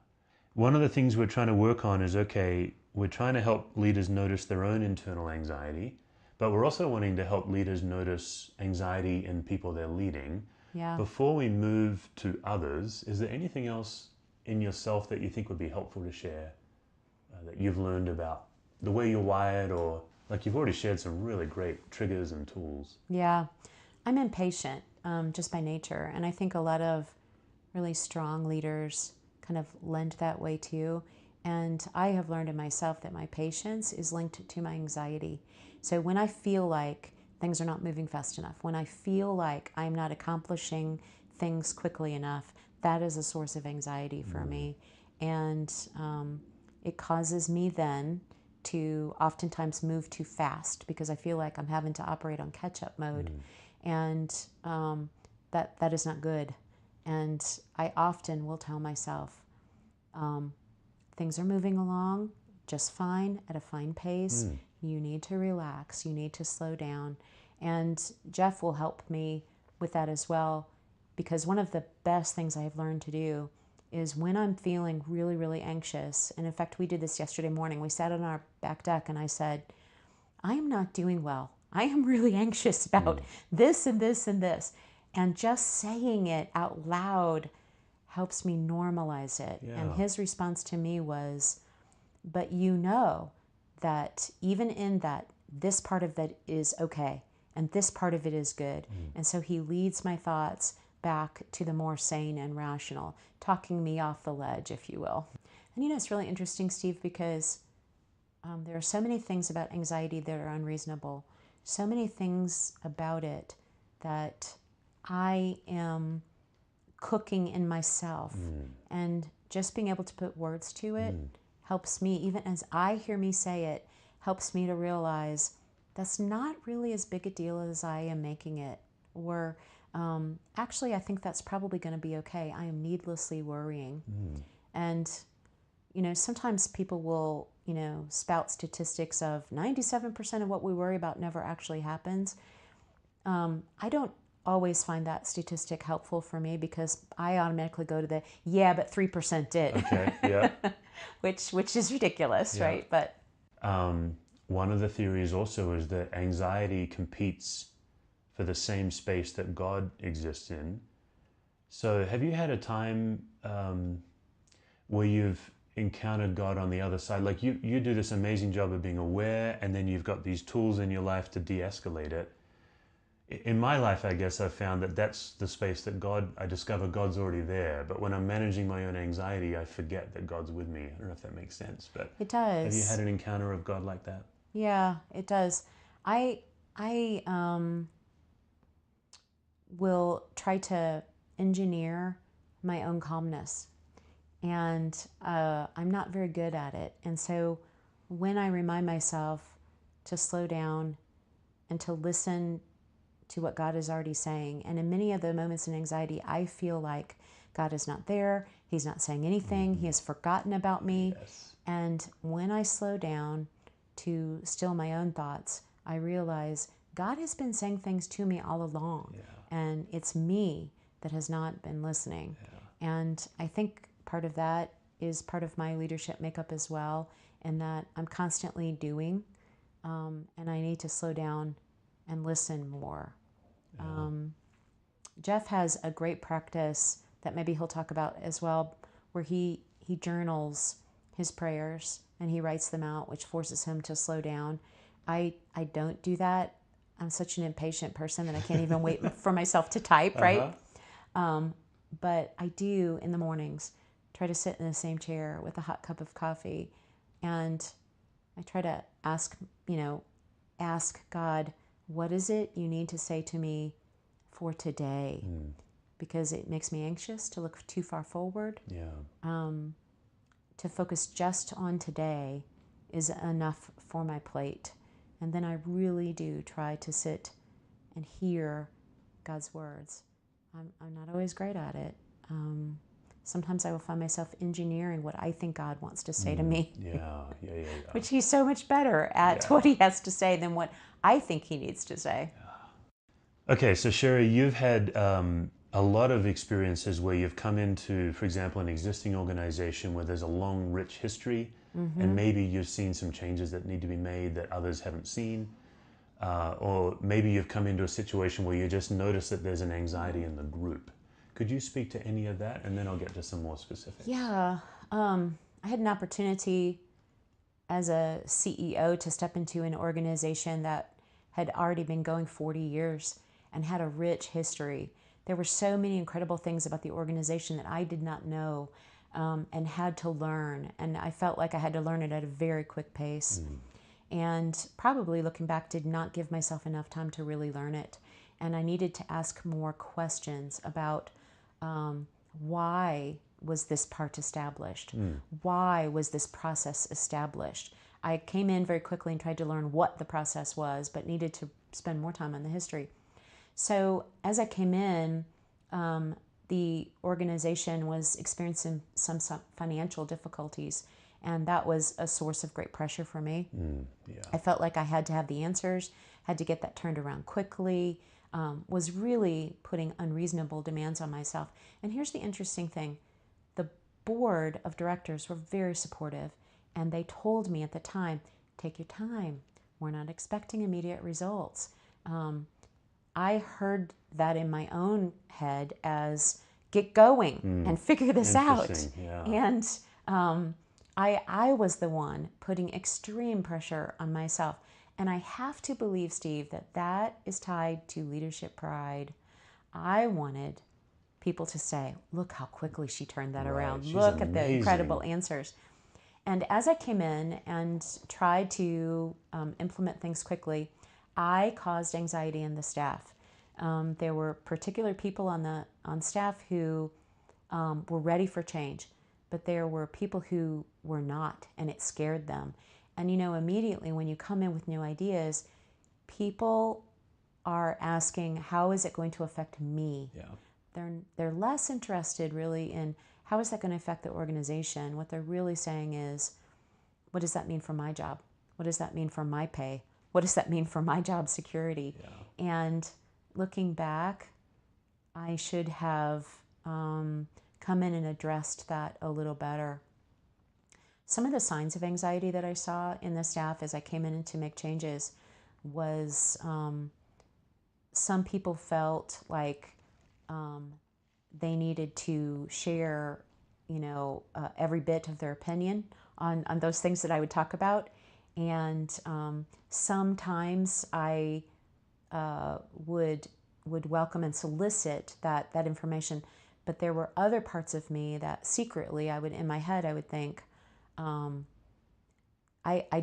One of the things we're trying to work on is, we're trying to help leaders notice their own internal anxiety, but we're also wanting to help leaders notice anxiety in people they're leading. Yeah. Before we move to others, is there anything else in yourself that you think would be helpful to share that you've learned about the way you're wired, or like you've already shared some really great triggers and tools? Yeah. I'm impatient just by nature. And I think a lot of really strong leaders kind of lend that way too. And I have learned in myself that my patience is linked to my anxiety. So when I feel like things are not moving fast enough, when I feel like I'm not accomplishing things quickly enough, that is a source of anxiety for me. And it causes me then to oftentimes move too fast because I feel like I'm having to operate on catch-up mode. And that is not good. And I often will tell myself, things are moving along just fine at a fine pace. You need to relax. You need to slow down. And Geoff will help me with that as well, because one of the best things I've learned to do is when I'm feeling really, really anxious, and in fact, we did this yesterday morning. We sat on our back deck and I said, I am not doing well. I am really anxious about this and this and this. And just saying it out loud helps me normalize it. Yeah. And his response to me was, but you know that even in that, this part of that is okay, and this part of it is good. And so he leads my thoughts back to the more sane and rational, talking me off the ledge, if you will. And you know, it's really interesting, Steve, because there are so many things about anxiety that are unreasonable, so many things about it that I am cooking in myself. And just being able to put words to it helps me, even as I hear me say it, helps me to realize that's not really as big a deal as I am making it. Or actually, I think that's probably going to be okay. I am needlessly worrying. And, you know, sometimes people will, you know, spout statistics of 97% of what we worry about never actually happens. I don't always find that statistic helpful for me because I automatically go to the, yeah, but 3% did. Okay, yeah. which is ridiculous, Yeah. right? But one of the theories also is that anxiety competes for the same space that God exists in. So have you had a time where you've encountered God on the other side? Like you do this amazing job of being aware, and then you've got these tools in your life to de-escalate it. In my life, I guess I've found that that's the space that I discover God's already there. But when I'm managing my own anxiety, I forget that God's with me. I don't know if that makes sense, but it does. have you had an encounter of God like that? Yeah, it does. I will try to engineer my own calmness, and I'm not very good at it. And so when I remind myself to slow down and to listen to what God is already saying, and in many of the moments in anxiety, I feel like God is not there. He's not saying anything. He has forgotten about me. Yes. And when I slow down to still my own thoughts, I realize God has been saying things to me all along. Yeah. And it's me that has not been listening. Yeah. And I think part of that is part of my leadership makeup as well, in that I'm constantly doing, and I need to slow down and listen more. Yeah. Geoff has a great practice that maybe he'll talk about as well, where he journals his prayers and he writes them out, which forces him to slow down. I don't do that. I'm such an impatient person that I can't even wait for myself to type, right? But I do in the mornings try to sit in the same chair with a hot cup of coffee, and I try to ask God, what is it you need to say to me for today? Because it makes me anxious to look too far forward. Yeah. To focus just on today is enough for my plate. And then I really do try to sit and hear God's words. I'm not always great at it. Sometimes I will find myself engineering what I think God wants to say to me. Yeah. Which he's so much better at what he has to say than what I think he needs to say. Okay, so Sherry, you've had a lot of experiences where you've come into, for example, an existing organization where there's a long, rich history, and maybe you've seen some changes that need to be made that others haven't seen. or maybe you've come into a situation where you just notice that there's an anxiety in the group. Could you speak to any of that? And then I'll get to some more specifics. Yeah. I had an opportunity as a CEO to step into an organization that had already been going 40 years and had a rich history. There were so many incredible things about the organization that I did not know, and had to learn. And I felt like I had to learn it at a very quick pace. And probably looking back, did not give myself enough time to really learn it. And I needed to ask more questions about why was this part established? Why was this process established? I came in very quickly and tried to learn what the process was, but needed to spend more time on the history. So as I came in, the organization was experiencing some financial difficulties, and that was a source of great pressure for me. I felt like I had to have the answers, had to get that turned around quickly, was really putting unreasonable demands on myself. And here's the interesting thing. The board of directors were very supportive, and they told me at the time, take your time. We're not expecting immediate results. I heard that in my own head as get going and figure this out. Yeah. And I was the one putting extreme pressure on myself. And I have to believe, Steve, that is tied to leadership pride. I wanted people to say, look how quickly she turned that around. She's Look at amazing. the incredible answers. And as I came in and tried to implement things quickly, I caused anxiety in the staff. There were particular people on staff who were ready for change, but there were people who were not, and it scared them. And immediately when you come in with new ideas, people are asking, how is it going to affect me? Yeah. They're less interested really in how is that going to affect the organization. What they're really saying is, what does that mean for my job? What does that mean for my pay? What does that mean for my job security? Yeah. And looking back, I should have come in and addressed that a little better. Some of the signs of anxiety that I saw in the staff as I came in to make changes was some people felt like they needed to share, every bit of their opinion on those things that I would talk about. And sometimes I would welcome and solicit that information. But there were other parts of me that secretly in my head, I would think, I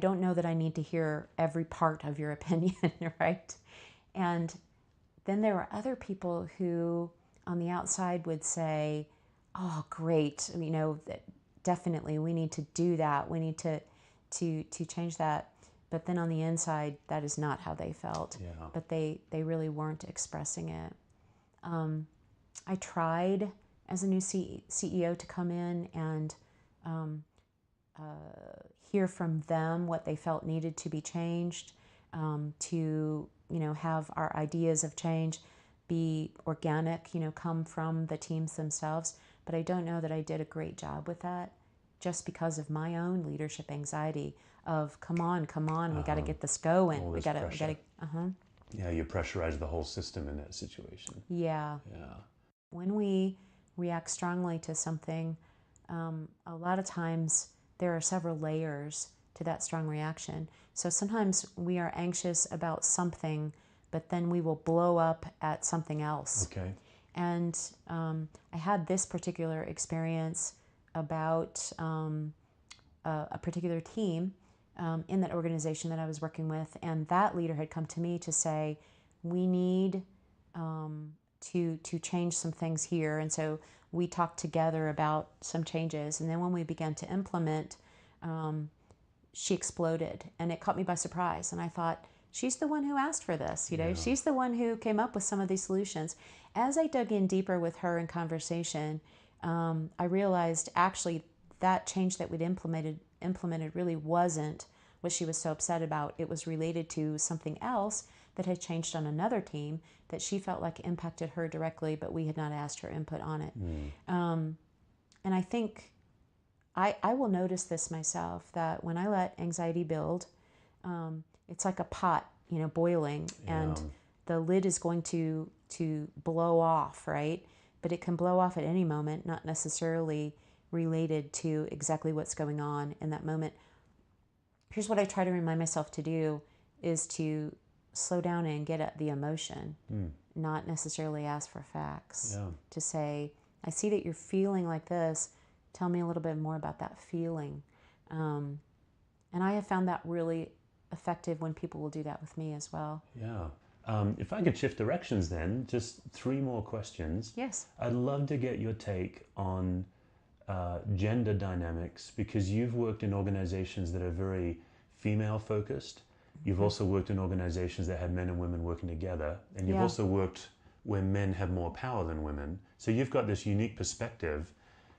don't know that I need to hear every part of your opinion, right? And then there were other people who on the outside would say, oh, great, definitely we need to do that. We need to change that. But then on the inside, that is not how they felt. Yeah. But they really weren't expressing it. I tried as a new CEO to come in and hear from them what they felt needed to be changed, to have our ideas of change be organic, come from the teams themselves. But I don't know that I did a great job with that, just because of my own leadership anxiety of come on, we got to get this going. All We this got to. pressure. Yeah, you pressurize the whole system in that situation. Yeah. When we react strongly to something, a lot of times there are several layers to that strong reaction. So sometimes we are anxious about something, but then we will blow up at something else. Okay. And I had this particular experience about a particular team in that organization that I was working with, and that leader had come to me to say, we need to change some things here. And so we talked together about some changes, and then when we began to implement, she exploded, and it caught me by surprise. And I thought, she's the one who asked for this, she's the one who came up with some of these solutions. As I dug in deeper with her in conversation, I realized actually that change that we'd implemented really wasn't what she was so upset about. It was related to something else that had changed on another team that she felt like impacted her directly, but we had not asked her input on it. And I think I will notice this myself, that when I let anxiety build, it's like a pot. boiling, and the lid is going to blow off, right? But it can blow off at any moment, not necessarily related to exactly what's going on in that moment. Here's what I try to remind myself to do is to slow down and get at the emotion, not necessarily ask for facts. Yeah. To say, I see that you're feeling like this. Tell me a little bit more about that feeling. And I have found that really effective when people will do that with me as well. Yeah. If I could shift directions then, just 3 more questions. Yes. I'd love to get your take on gender dynamics, because you've worked in organizations that are very female focused. You've also worked in organizations that had men and women working together, and you've also worked where men have more power than women. So you've got this unique perspective.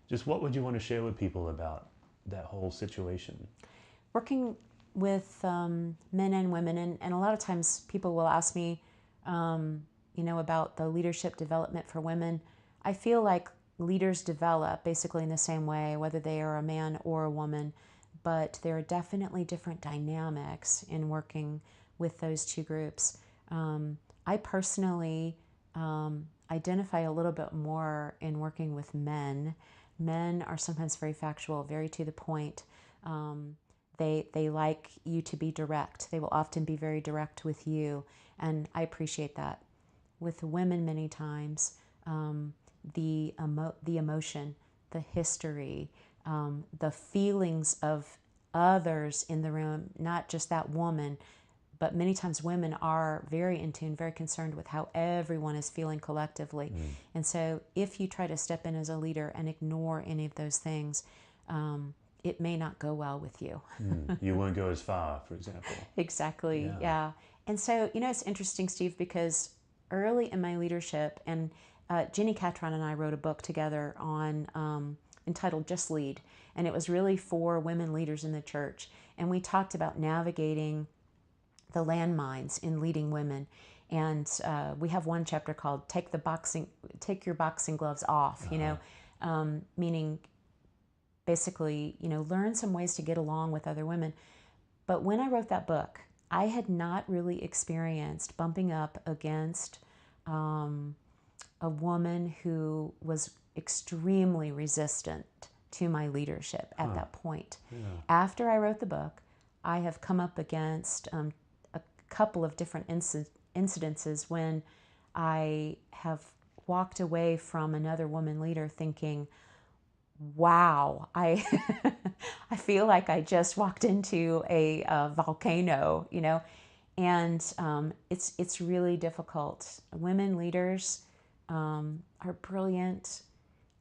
Just what would you want to share with people about that whole situation? Working with men and women, and a lot of times people will ask me, about the leadership development for women. I feel like leaders develop basically in the same way, whether they are a man or a woman, but there are definitely different dynamics in working with those two groups. I personally identify a little bit more in working with men. Men are sometimes very factual, very to the point. They like you to be direct. They will often be very direct with you, and I appreciate that. With women, many times, the emotion, the history, the feelings of others in the room, not just that woman, but many times women are very in tune, very concerned with how everyone is feeling collectively. And so if you try to step in as a leader and ignore any of those things, it may not go well with you. You won't go as far, for example. Exactly, yeah. And so, it's interesting, Steve, because early in my leadership, and Jenny Catron and I wrote a book together on entitled Just Lead, and it was really for women leaders in the church. And we talked about navigating the landmines in leading women. And we have one chapter called Take Your Boxing Gloves Off, meaning basically, learn some ways to get along with other women. But when I wrote that book, I had not really experienced bumping up against a woman who was extremely resistant to my leadership at that point. After I wrote the book, I have come up against a couple of different incidences when I have walked away from another woman leader thinking, wow, I feel like I just walked into a volcano, and it's really difficult. Women leaders are brilliant.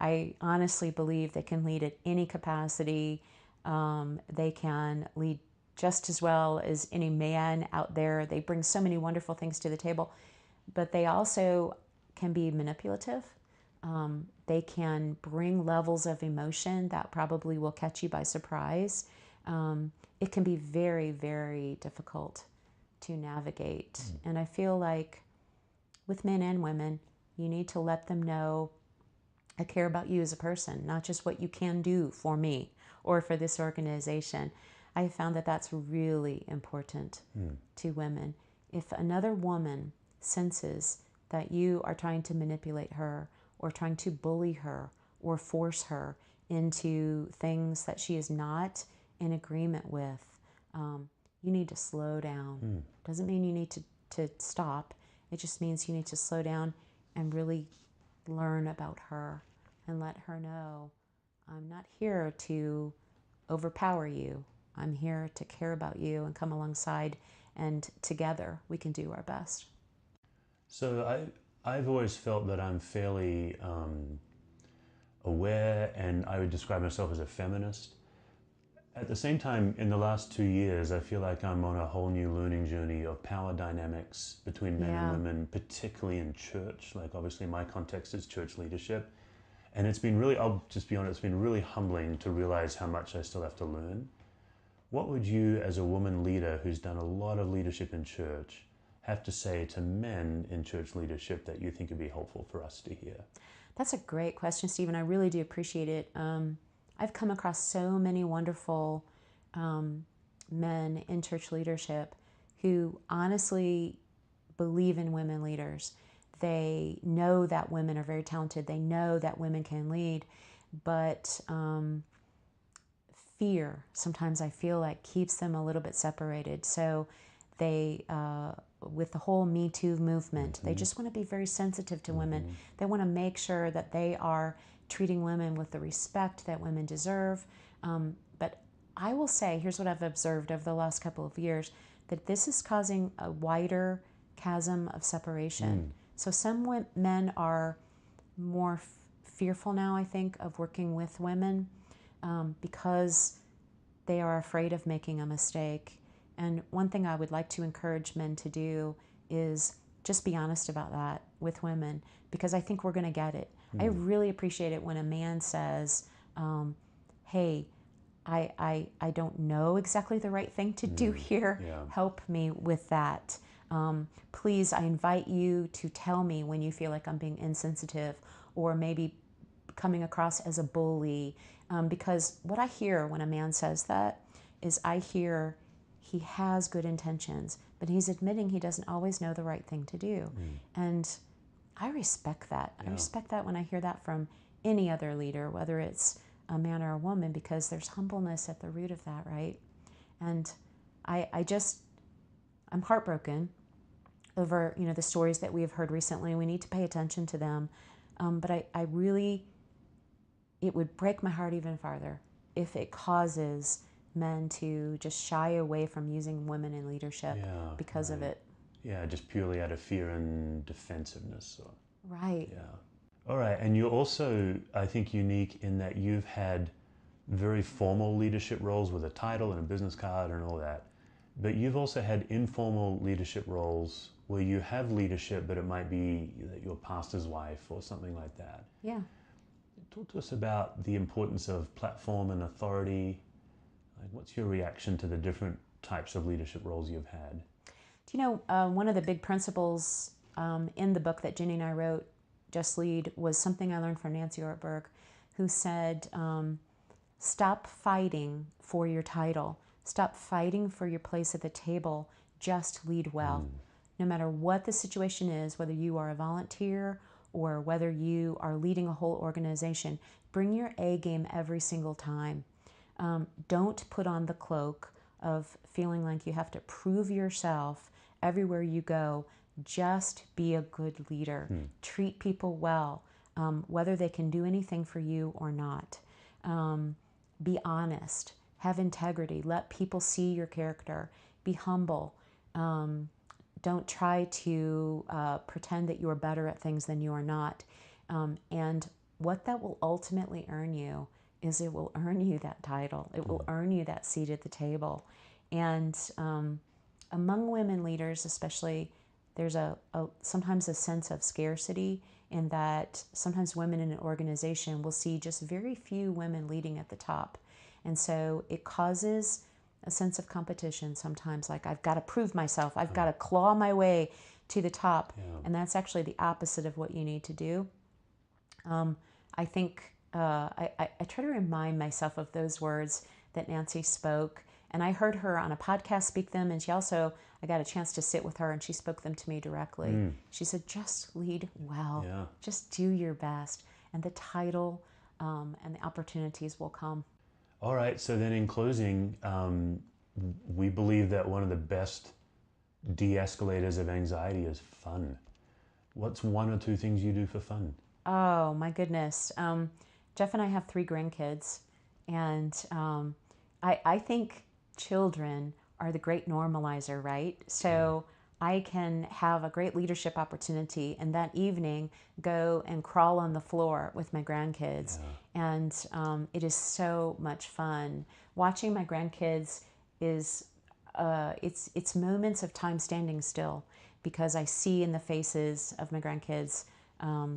I honestly believe they can lead at any capacity. They can lead just as well as any man out there. They bring so many wonderful things to the table, but they also can be manipulative. They can bring levels of emotion that probably will catch you by surprise. It can be very, very difficult to navigate. And I feel like with men and women, you need to let them know, I care about you as a person, not just what you can do for me or for this organization. I have found that that's really important to women. If another woman senses that you are trying to manipulate her or trying to bully her or force her into things that she is not in agreement with, you need to slow down. Doesn't mean you need to stop. It just means you need to slow down and really learn about her and let her know, I'm not here to overpower you. I'm here to care about you and come alongside, and together we can do our best. So I've always felt that I'm fairly aware, and I would describe myself as a feminist. At the same time, in the last 2 years, I feel like I'm on a whole new learning journey of power dynamics between men and women, particularly in church. Like, obviously my context is church leadership. And it's been really, I'll just be honest, it's been really humbling to realize how much I still have to learn. What would you, as a woman leader who's done a lot of leadership in church, have to say to men in church leadership that you think would be helpful for us to hear? That's a great question, Stephen. I really do appreciate it. I've come across so many wonderful men in church leadership who honestly believe in women leaders. They know that women are very talented. They know that women can lead, but fear, sometimes I feel like, keeps them a little bit separated. So they, with the whole Me Too movement, they just want to be very sensitive to women. They want to make sure that they are treating women with the respect that women deserve. But I will say, here's what I've observed over the last couple of years, that this is causing a wider chasm of separation. So some men are more fearful now, I think, of working with women because they are afraid of making a mistake. And one thing I would like to encourage men to do is just be honest about that with women, because I think we're going to get it. I really appreciate it when a man says, hey, I don't know exactly the right thing to do here. Help me with that. Please, I invite you to tell me when you feel like I'm being insensitive or maybe coming across as a bully. Because what I hear when a man says that is, I hear he has good intentions, but he's admitting he doesn't always know the right thing to do. And I respect that. I respect that when I hear that from any other leader, whether it's a man or a woman, because there's humbleness at the root of that, right? And I'm heartbroken over, the stories that we have heard recently. We need to pay attention to them. But I really, it would break my heart even farther if it causes men to just shy away from using women in leadership because of it. Yeah, just purely out of fear and defensiveness. Right. Yeah. All right, and you're also, I think, unique in that you've had very formal leadership roles with a title and a business card and all that, but you've also had informal leadership roles where you have leadership, but it might be that you're a pastor's wife or something like that. Yeah. Talk to us about the importance of platform and authority. Like, what's your reaction to the different types of leadership roles you've had? Do you know, one of the big principles in the book that Jenny and I wrote, Just Lead, was something I learned from Nancy Ortberg, who said, stop fighting for your title. Stop fighting for your place at the table. Just lead well. No matter what the situation is, whether you are a volunteer or whether you are leading a whole organization, bring your A game every single time. Don't put on the cloak of feeling like you have to prove yourself everywhere you go. Just be a good leader. Treat people well, whether they can do anything for you or not. Be honest. Have integrity. Let people see your character. Be humble. Don't try to pretend that you are better at things than you are not. And what that will ultimately earn you is, it will earn you that title. It will earn you that seat at the table. And among women leaders especially, there's sometimes a sense of scarcity, in that sometimes women in an organization will see just very few women leading at the top. And so it causes a sense of competition sometimes, like, I've got to prove myself. I've got to claw my way to the top. And that's actually the opposite of what you need to do. I think I try to remind myself of those words that Nancy spoke. And I heard her on a podcast speak them, and I got a chance to sit with her, and she spoke them to me directly. She said, just lead well. Just do your best, and the title and the opportunities will come. All right, so then in closing, we believe that one of the best de-escalators of anxiety is fun. What's one or two things you do for fun? Oh, my goodness. Geoff and I have 3 grandkids, and I think children are the great normalizer, right? So I can have a great leadership opportunity, and that evening go and crawl on the floor with my grandkids. And it is so much fun. Watching my grandkids is, it's moments of time standing still, because I see in the faces of my grandkids,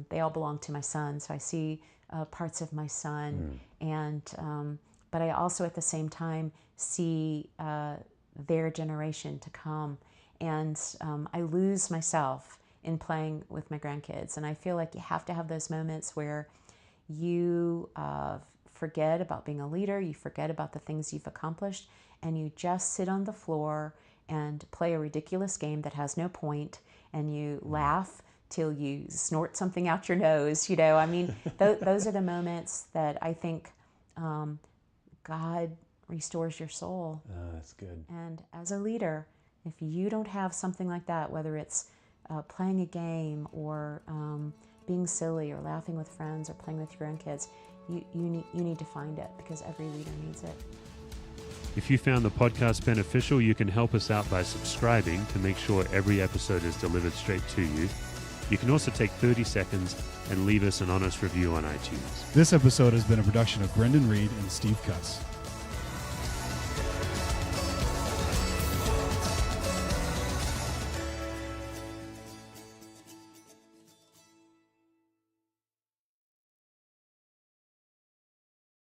they all belong to my son, so I see parts of my son. And but I also at the same time see their generation to come. And I lose myself in playing with my grandkids. And I feel like you have to have those moments where you forget about being a leader, you forget about the things you've accomplished, and you just sit on the floor and play a ridiculous game that has no point, and you laugh till you snort something out your nose. I mean, those are the moments that I think God restores your soul. Oh, that's good. And as a leader, if you don't have something like that, whether it's playing a game or being silly or laughing with friends or playing with your own kids, you need to find it, because every leader needs it. If you found the podcast beneficial, you can help us out by subscribing to make sure every episode is delivered straight to you. You can also take 30 seconds and leave us an honest review on iTunes. This episode has been a production of Brendan Reed and Steve Cuss.